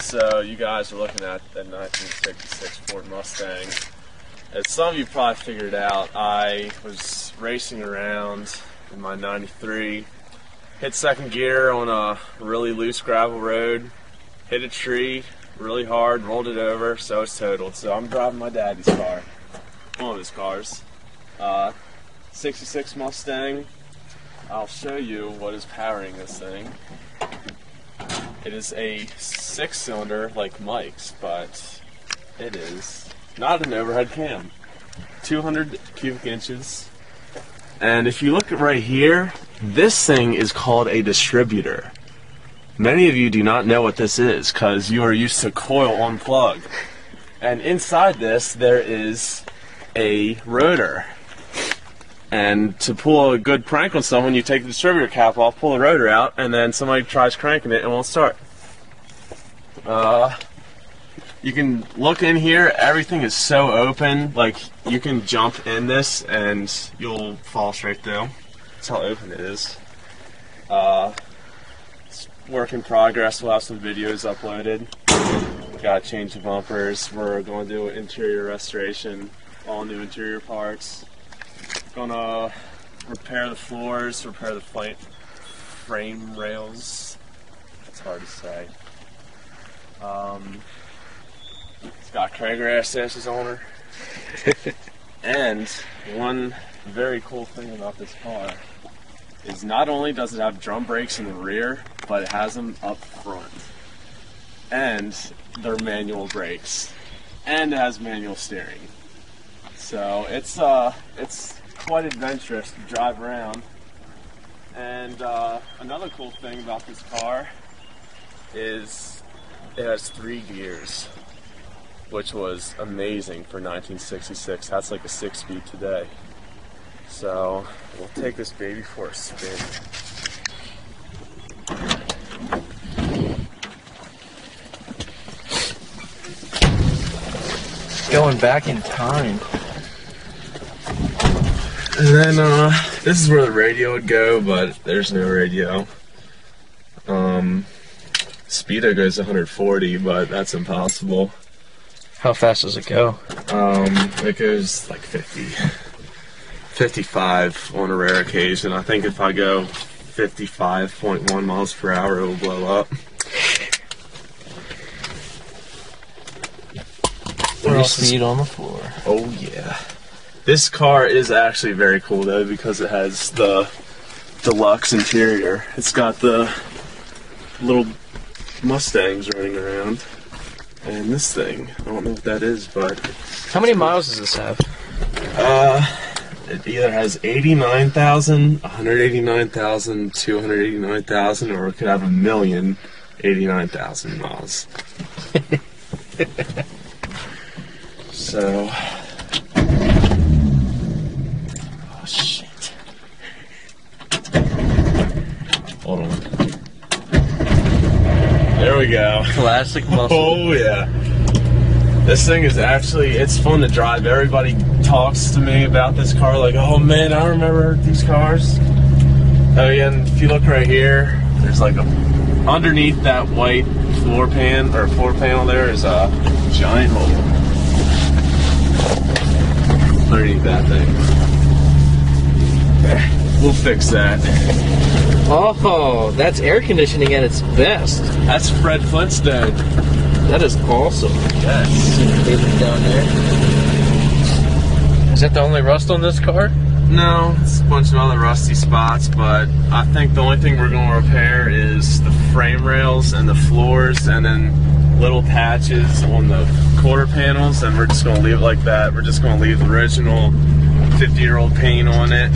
So you guys are looking at the 1966 Ford Mustang. As some of you probably figured out, I was racing around in my 93, hit second gear on a really loose gravel road, hit a tree really hard, rolled it over, so it's totaled. So I'm driving my daddy's car, one of his cars, 66 Mustang. I'll show you what is powering this thing. It is a 6-cylinder like Mike's, but it is not an overhead cam. 200 cubic inches. And if you look at right here, this thing is called a distributor. Many of you do not know what this is because you are used to coil on plug. And inside this, there is a rotor. And to pull a good crank on someone, you take the distributor cap off, pull the rotor out, and then somebody tries cranking it and won't start. You can look in here, everything is so open, like you can jump in this and you'll fall straight through. That's how open it is. It's work in progress, we'll have some videos uploaded. Gotta change the bumpers, we're going to do an interior restoration, all new interior parts. Gonna repair the floors, repair the frame rails. It's hard to say. It's got Craig sashes on her. And one very cool thing about this car is not only does it have drum brakes in the rear, but it has them up front. And they're manual brakes. And it has manual steering. So it's quite adventurous to drive around. And another cool thing about this car is it has 3 gears, which was amazing for 1966. That's like a 6-speed today. So we'll take this baby for a spin. Going back in time. And then this is where the radio would go, but there's no radio. Speedo goes 140, but that's impossible. How fast does it go? It goes like 55 on a rare occasion. I think if I go 55.1 miles per hour, it will blow up. All speed on the floor. Oh yeah. This car is actually very cool though because it has the deluxe interior. It's got the little Mustangs running around. And this thing, I don't know what that is, but... How many miles does this have? It either has 89,000, 189,000, 289,000, or it could have 1,089,000 miles. So... Oh, shit. Hold on. There we go. Classic muscle. Oh yeah. This thing is actually, it's fun to drive. Everybody talks to me about this car like, oh man, I remember these cars. Oh yeah, and if you look right here, there's like a, underneath that white floor panel there is a giant hole. Underneath that thing. We'll fix that. Oh, that's air conditioning at its best. That's Fred Flintstone. That is awesome. Yes. Down there. Is that the only rust on this car? No, it's a bunch of other rusty spots, but I think the only thing we're going to repair is the frame rails and the floors, and then little patches on the quarter panels, and we're just going to leave it like that. We're just going to leave the original 50-year-old paint on it.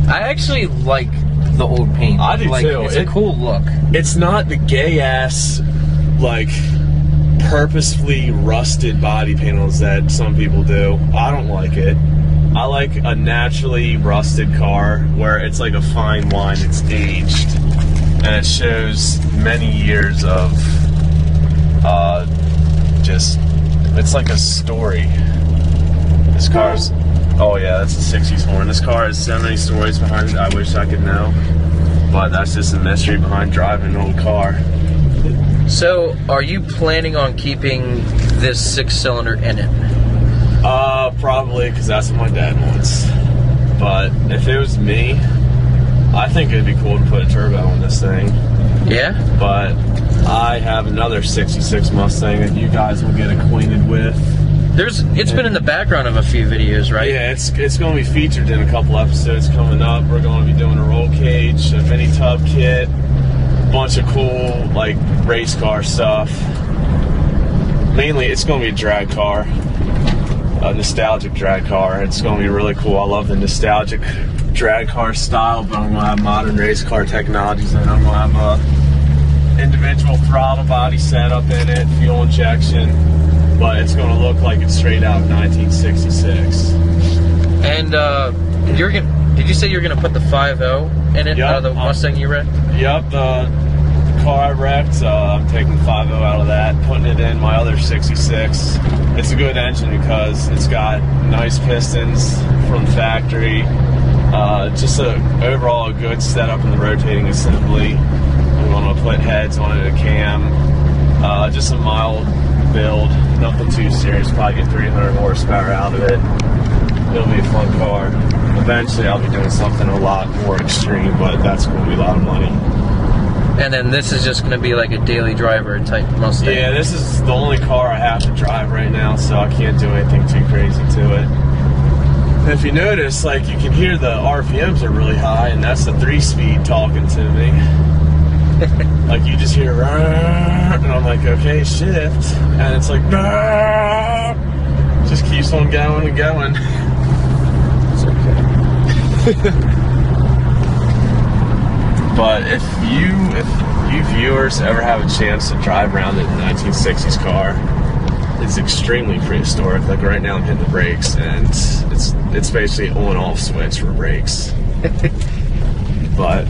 I actually like the old paint. I do too. It's a cool look. It's not the gay-ass, like, purposefully rusted body panels that some people do. I don't like it. I like a naturally rusted car where it's like a fine wine, it's aged, and it shows many years of just, it's like a story. This car's, oh yeah, that's a 60s horn. This car has so many stories behind it, I wish I could know. But that's just a mystery behind driving an old car. So, are you planning on keeping this 6-cylinder in it? Probably, because that's what my dad wants. But if it was me, I think it'd be cool to put a turbo in this thing. Yeah? But I have another 66 Mustang that you guys will get acquainted with. It's been in the background of a few videos, right? Yeah, it's going to be featured in a couple episodes coming up. We're going to be doing a roll cage, a mini tub kit, a bunch of cool like race car stuff. Mainly, it's going to be a drag car, a nostalgic drag car. It's going to be really cool. I love the nostalgic drag car style, but I'm going to have modern race car technologies, and I'm going to have a individual throttle body setup in it, fuel injection. But it's going to look like it's straight out of 1966. And did you say you're going to put the 5.0 in it, Yep, out of the Mustang you wrecked? Yep, the car I wrecked, I'm taking the 5.0 out of that, putting it in my other 66. It's a good engine because it's got nice pistons from the factory. Just overall a good setup in the rotating assembly. I'm going to put heads on it, a cam. Just a mild build, nothing too serious, probably get 300 horsepower out of it. It'll be a fun car. Eventually I'll be doing something a lot more extreme, but that's going to be a lot of money. And then this is just going to be like a daily driver type Mustang. Yeah, this is the only car I have to drive right now, so I can't do anything too crazy to it. And if you notice, like, you can hear the RPMs are really high, and that's the 3-speed talking to me. Like, you just hear, and I'm like, okay, shift, and it's like, just keeps on going and going. It's okay. But if you viewers ever have a chance to drive around in a 1960s car, it's extremely prehistoric. Like right now I'm hitting the brakes, and it's basically an on-off switch for brakes. But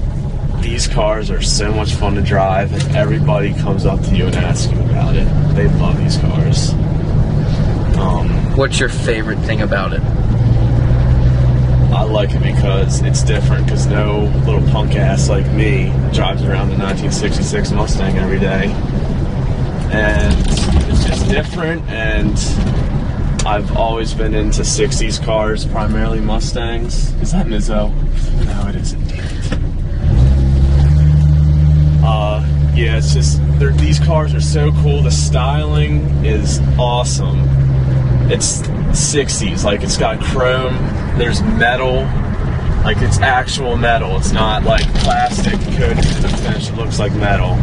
these cars are so much fun to drive, and everybody comes up to you and asks you about it. They love these cars. What's your favorite thing about it? I like it because it's different, because no little punk ass like me drives around the 1966 Mustang every day. And it's just different, and I've always been into 60s cars, primarily Mustangs. Is that Mizzo? No, it isn't. Yeah, it's just, these cars are so cool. The styling is awesome. It's 60s, like it's got chrome, there's metal, like it's actual metal. It's not like plastic coated to the finish, it looks like metal.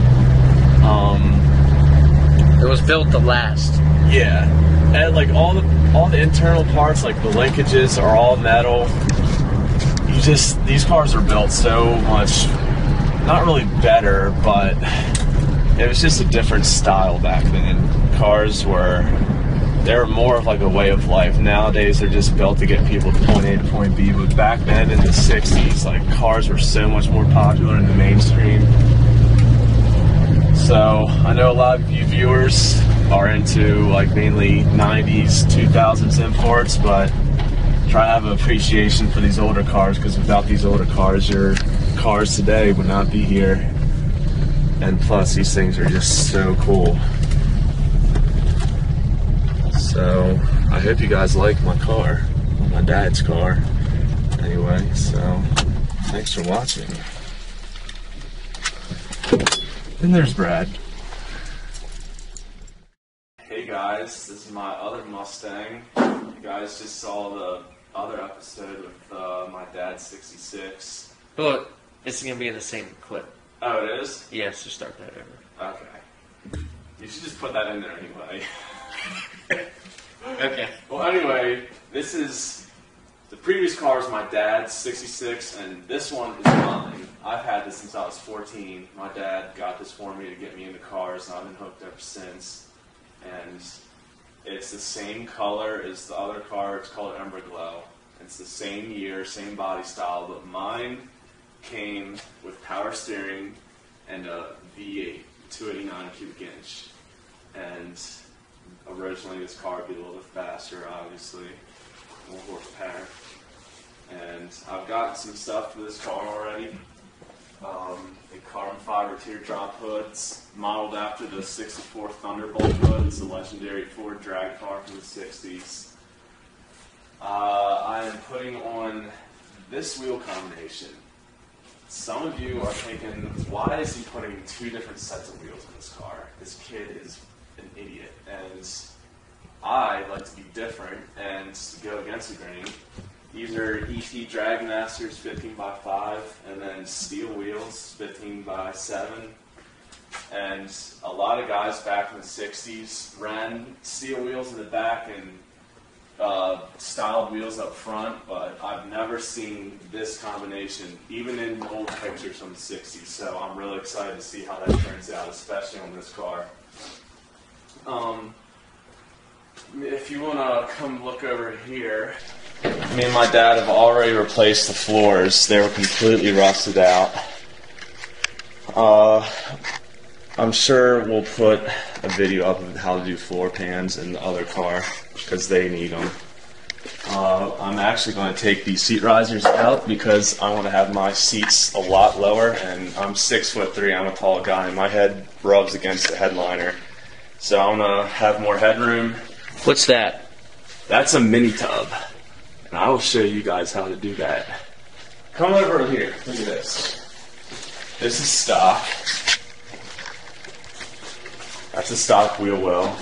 It was built to last. Yeah, and like all the internal parts, like the linkages are all metal. These cars are built so much, not really better, but it was just a different style back then. Cars were more of like a way of life. Nowadays they're just built to get people to point A to point B, but back then in the 60s, like, cars were so much more popular in the mainstream. So I know a lot of you viewers are into like mainly 90s, 2000s imports, but try to have an appreciation for these older cars, because without these older cars, your cars today would not be here. And plus, these things are just so cool. So I hope you guys like my car, my dad's car. Anyway, so thanks for watching. And there's Brad. Hey guys, this is my other Mustang. You guys just saw the other episode with my dad's 66. Look, it's going to be in the same clip. Oh, it is? Yeah, so start that over. Okay. You should just put that in there anyway. Okay. Well, anyway, this is the previous car is my dad's 66, and this one is mine. I've had this since I was 14. My dad got this for me to get me into cars, and I've been hooked ever since. And it's the same color as the other car. It's called Ember Glow. It's the same year, same body style, but mine came with power steering and a V8, 289 cubic inch. And originally this car would be a little bit faster, obviously, more horsepower. And I've got some stuff for this car already. The carbon fiber teardrop hoods, modeled after the 64 Thunderbolt hoods, the legendary Ford drag car from the 60s. I am putting on this wheel combination. Some of you are thinking, why is he putting two different sets of wheels in this car? This kid is an idiot, and I like to be different and go against the grain. These are ET Drag Masters 15x5, and then steel wheels 15x7. And a lot of guys back in the 60s ran steel wheels in the back and styled wheels up front, but I've never seen this combination, even in old pictures from the 60s. So I'm really excited to see how that turns out, especially on this car. If you want to come look over here, me and my dad have already replaced the floors. They were completely rusted out. I'm sure we'll put a video up of how to do floor pans in the other car because they need them. I'm actually going to take these seat risers out because I want to have my seats a lot lower, and I'm 6'3". I'm a tall guy, and my head rubs against the headliner. So I want to have more headroom. What's that? That's a mini tub, and I will show you guys how to do that. Come over here. Look at this. This is stock. That's a stock wheel well,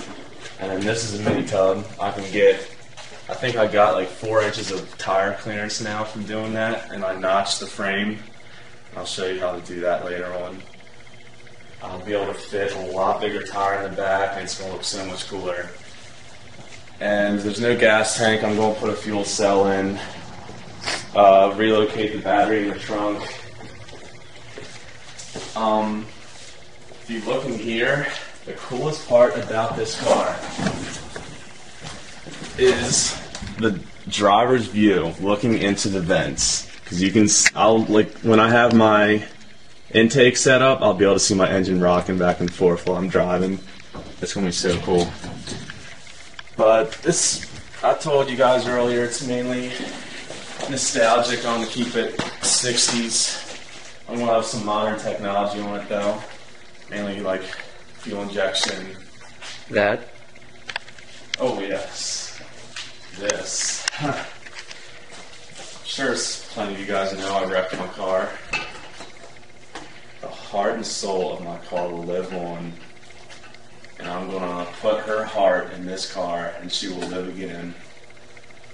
and then this is a mini tub. I think I got like 4 inches of tire clearance now from doing that, and I notched the frame. I'll show you how to do that later on. I'll be able to fit a lot bigger tire in the back, and it's going to look so much cooler. And there's no gas tank. I'm going to put a fuel cell in, relocate the battery in the trunk. If you look in here, the coolest part about this car is the driver's view looking into the vents. Because you can, when I have my intake set up, I'll be able to see my engine rocking back and forth while I'm driving. It's going to be so cool. But this, I told you guys earlier, it's mainly nostalgic. I want to keep it 60s. I'm going to have some modern technology on it though. Mainly like fuel injection. That? Oh yes. This. I'm sure plenty of you guys know I wrecked my car. The heart and soul of my car will live on. And I'm going to put her heart in this car, and she will live again.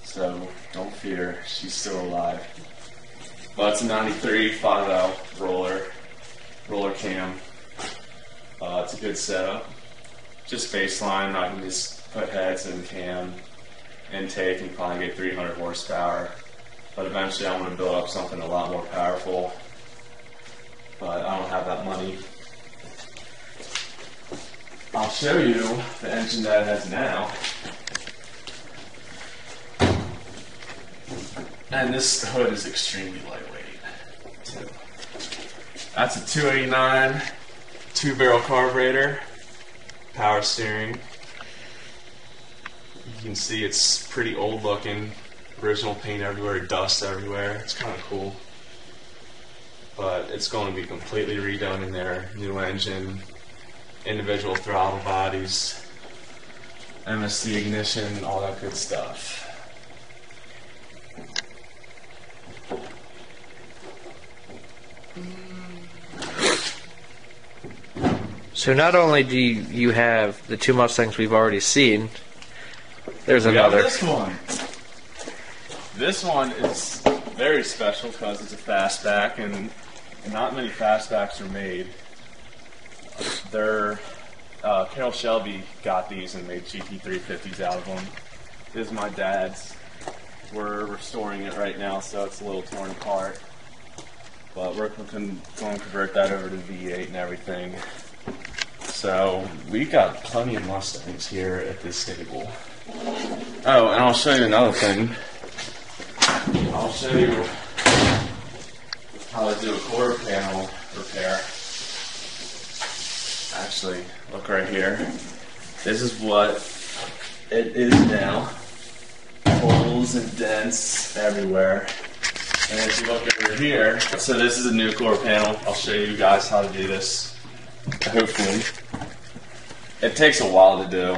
So don't fear, she's still alive. But it's a 93 5L roller cam. It's a good setup. Just baseline, I can just put heads and cam, intake, and probably get 300 horsepower. But eventually I want to build up something a lot more powerful. But I don't have that money. I'll show you the engine that it has now. And this hood is extremely lightweight, too. That's a 289 2-barrel carburetor, power steering. You can see it's pretty old looking, original paint everywhere, dust everywhere. It's kind of cool. But it's going to be completely redone in there, new engine, individual throttle bodies, MSC ignition, all that good stuff. So not only do you have the two Mustangs we've already seen, there's another. This one. This one is very special because it's a fastback, and not many fastbacks are made. Carroll Shelby got these and made GT350s out of them. This is my dad's. We're restoring it right now, so it's a little torn apart. But we're going to convert that over to V8 and everything. So we got plenty of Mustangs here at this stable. Oh, and I'll show you another thing. I'll show you how to do a quarter panel repair. Actually, look right here. This is what it is now. Holes and dents everywhere. And if you look over here, so this is a new core panel. I'll show you guys how to do this. Hopefully. It takes a while to do,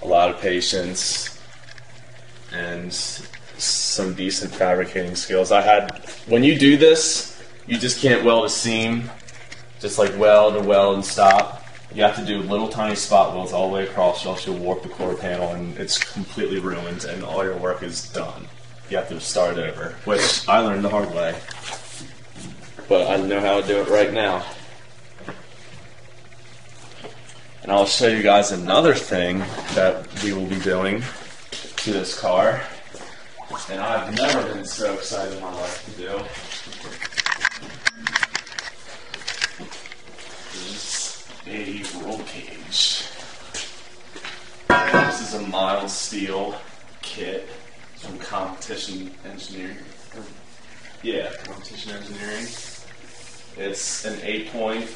a lot of patience, and some decent fabricating skills. When you do this, you just can't weld a seam, just like weld and stop. You have to do little tiny spot welds all the way across, or else you'll warp the core panel and it's completely ruined and all your work is done. You have to start over, which I learned the hard way. But I know how to do it right now. And I'll show you guys another thing that we will be doing to this car. And I've never been so excited in my life to do. A roll cage. This is a mild steel kit from competition engineering. Yeah, competition engineering. It's an 8-point,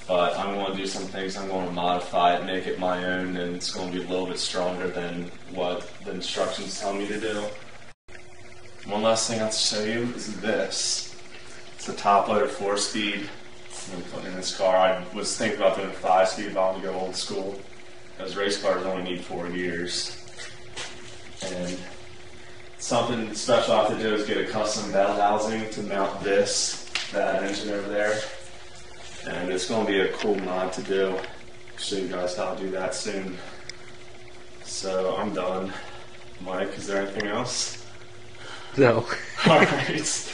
but I'm going to do some things. I'm going to modify it, make it my own, and it's going to be a little bit stronger than what the instructions tell me to do. One last thing I'll show you is this. It's a top loader 4-speed. I'm putting in this car. I was thinking about doing a 5-speed, but I want to go old school, because race cars only need 4 gears. And something special I have to do is get a custom bell housing to mount that engine over there. And it's going to be a cool mod to do. I'll show you guys how to do that soon. So I'm done. Mike, is there anything else? No. Alright.